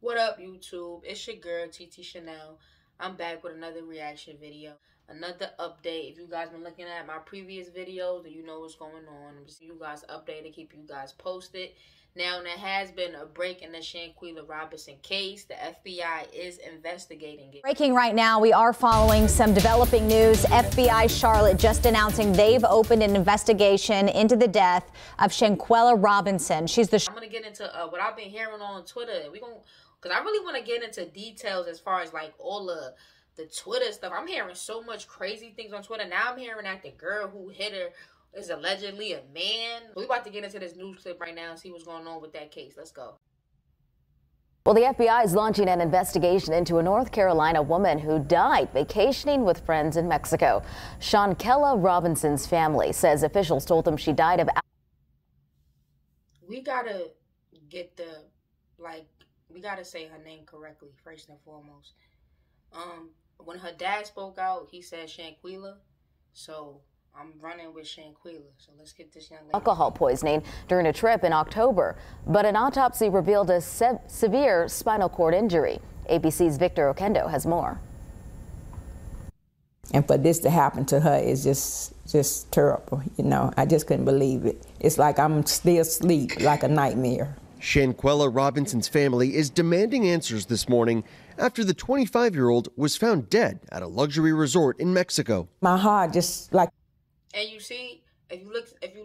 What up, YouTube? It's your girl, TT Shanell. I'm back with another reaction video, another update. If you guys been looking at my previous videos, then you know what's going on. I'm just you guys updated, keep you guys posted. Now, there has been a break in the Shanquella Robinson case. The FBI is investigating it. Breaking right now, we are following some developing news. FBI Charlotte just announcing they've opened an investigation into the death of Shanquella Robinson. She's the... I'm going to get into what I've been hearing on Twitter. Because I really want to get into details as far as like all the Twitter stuff. I'm hearing so much crazy things on Twitter. Now I'm hearing that the girl who hit her is allegedly a man. We're about to get into this news clip right now and see what's going on with that case. Let's go. Well, the FBI is launching an investigation into a North Carolina woman who died vacationing with friends in Mexico. Shanquella Robinson's family says officials told them she died of... We gotta get we gotta say her name correctly, first and foremost. When her dad spoke out, he said Shanquella, so I'm running with Shanquella. So let's get this young lady. Alcohol poisoning during a trip in October, but an autopsy revealed a severe spinal cord injury. ABC's Victor Oquendo has more. And for this to happen to her is just terrible. You know, I just couldn't believe it. It's like I'm still asleep, like a nightmare. Shanquella Robinson's family is demanding answers this morning after the 25-year-old was found dead at a luxury resort in Mexico. My heart just like... And you see, if you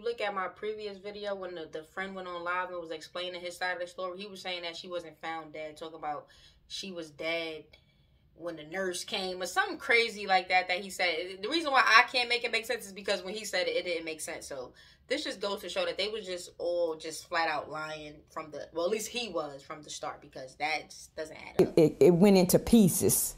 look at my previous video when the friend went on live and was explaining his side of the story, he was saying that she wasn't found dead, talking about she was dead when the nurse came or something crazy like that he said. The reason why I can't make it make sense is because when he said it, it didn't make sense. So this just goes to show that they was just all just flat out lying from the, well, at least he was from the start, because that just doesn't add up. It went into pieces.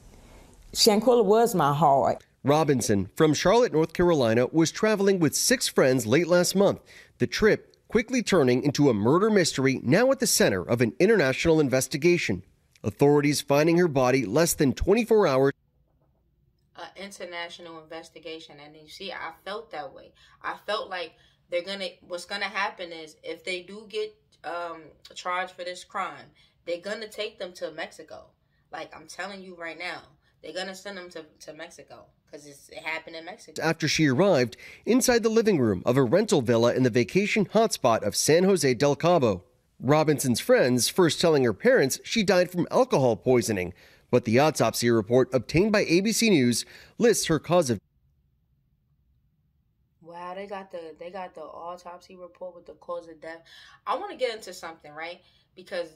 Shanquella was my heart. Robinson from Charlotte, North Carolina, was traveling with 6 friends late last month. The trip quickly turning into a murder mystery now at the center of an international investigation. Authorities finding her body less than 24 hours. An international investigation. And you see, I felt that way. I felt like what's gonna happen is if they do get charged for this crime, they're gonna take them to Mexico. Like, I'm telling you right now, they're gonna send them to Mexico because it happened in Mexico. After she arrived inside the living room of a rental villa in the vacation hotspot of San Jose del Cabo. Robinson's friends first telling her parents she died from alcohol poisoning, but the autopsy report obtained by ABC News lists her cause of... Wow, they got the autopsy report with the cause of death. I want to get into something, right? Because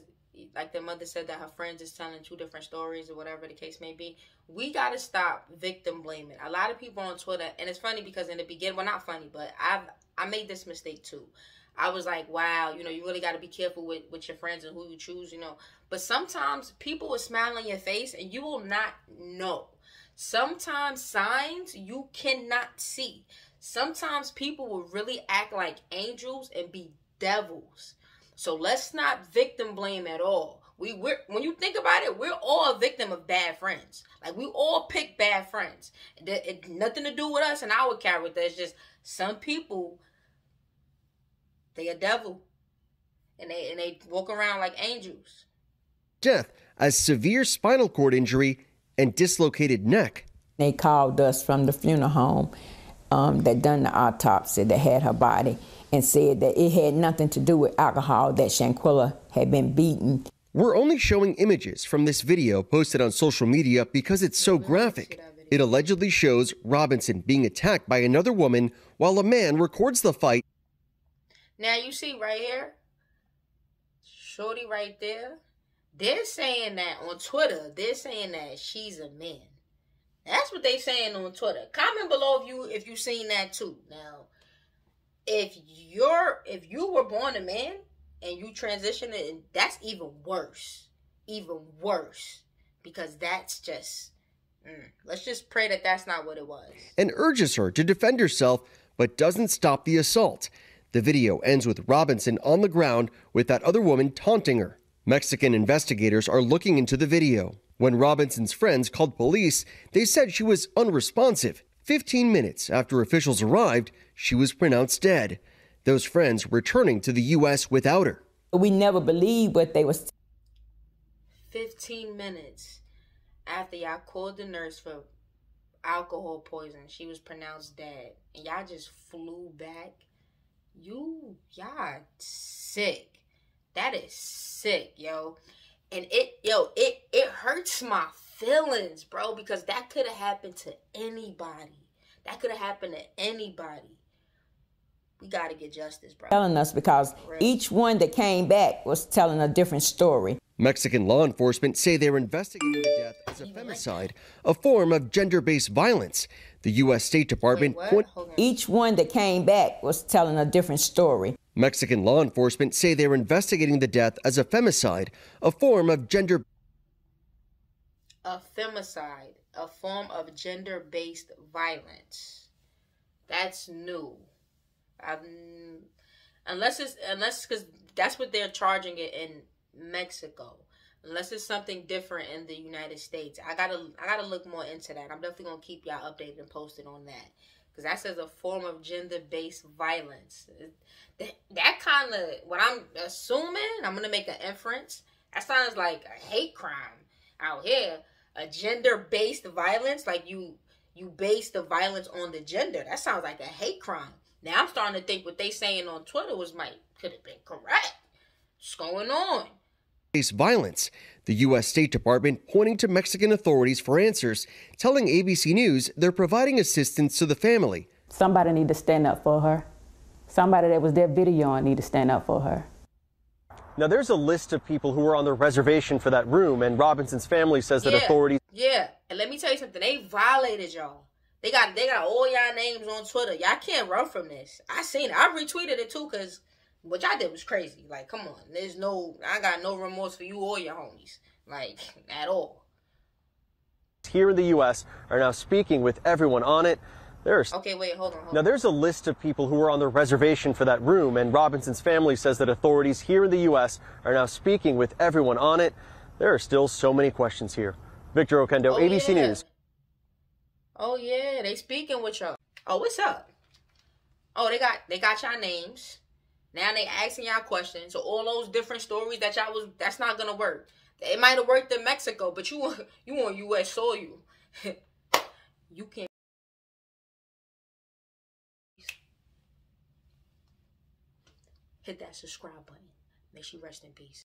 like the mother said that her friends is telling 2 different stories or whatever the case may be. We got to stop victim blaming. A lot of people on Twitter, and it's funny because in the beginning, well, not funny, but I made this mistake too. I was like, wow, you know, you really got to be careful with your friends and who you choose, you know. But sometimes people will smile on your face and you will not know. Sometimes signs you cannot see. Sometimes people will really act like angels and be devils. So let's not victim blame at all. When you think about it, we're all a victim of bad friends. Like, we all pick bad friends. It nothing to do with us and our character. It's just some people, they a devil, and they walk around like angels. Death as severe spinal cord injury and dislocated neck. They called us from the funeral home that done the autopsy that had her body and said that it had nothing to do with alcohol, that Shanquella had been beaten. We're only showing images from this video posted on social media because it's so graphic. It allegedly shows Robinson being attacked by another woman while a man records the fight. Now you see right here, shorty right there, they're saying that on Twitter, they're saying that she's a man. That's what they saying on Twitter. Comment below if you seen that too. Now, if you were born a man and you transitioned, that's even worse. Even worse. Because that's just, let's just pray that that's not what it was. And urges her to defend herself, but doesn't stop the assault. The video ends with Robinson on the ground with that other woman taunting her. Mexican investigators are looking into the video. When Robinson's friends called police, they said she was unresponsive. 15 minutes after officials arrived, she was pronounced dead. Those friends returning to the U.S. without her. We never believed what they was. 15 minutes after y'all called the nurse for alcohol poisoning, she was pronounced dead, and y'all just flew back. Y'all sick. That is sick, yo. And it hurts my feelings, bro, because that could have happened to anybody. That could have happened to anybody. We got to get justice, bro. Telling us because each one that came back was telling a different story. Mexican law enforcement say they're investigating the death as a femicide, a form of gender-based violence. The U.S. State Department... Each one that came back was telling a different story. Mexican law enforcement say they're investigating the death as a femicide, a form of gender... A femicide, a form of gender-based violence. That's new. Unless because that's what they're charging it in Mexico. Unless it's something different in the United States. I gotta look more into that. I'm definitely gonna keep y'all updated and posted on that. Because that says a form of gender-based violence. That kind of, what I'm assuming, I'm gonna make an inference. That sounds like a hate crime out here. A gender-based violence, like you base the violence on the gender. That sounds like a hate crime. Now I'm starting to think what they saying on Twitter could have been correct. What's going on? Violence. The U.S. State Department pointing to Mexican authorities for answers, telling ABC News they're providing assistance to the family. Somebody need to stand up for her. Somebody that was there videoing need to stand up for her. Now, there's a list of people who were on the reservation for that room, and Robinson's family says that authorities... Yeah, and let me tell you something. They violated y'all. They got all y'all names on Twitter. Y'all can't run from this. I seen it. I retweeted it too, because what y'all did was crazy. Like, come on. I got no remorse for you or your homies. Like, at all. Here in the U.S. are now speaking with everyone on it. Okay, wait, hold on. Now, there's a list of people who were on the reservation for that room, and Robinson's family says that authorities here in the U.S. are now speaking with everyone on it. There are still so many questions here. Victor Oquendo, ABC News. Oh, yeah, they speaking with y'all. Oh, what's up? Oh, they got y'all names. Now they asking y'all questions. So all those different stories that that's not going to work. It might have worked in Mexico, but you on U.S. soil. You can't. Hit that subscribe button. May she rest in peace.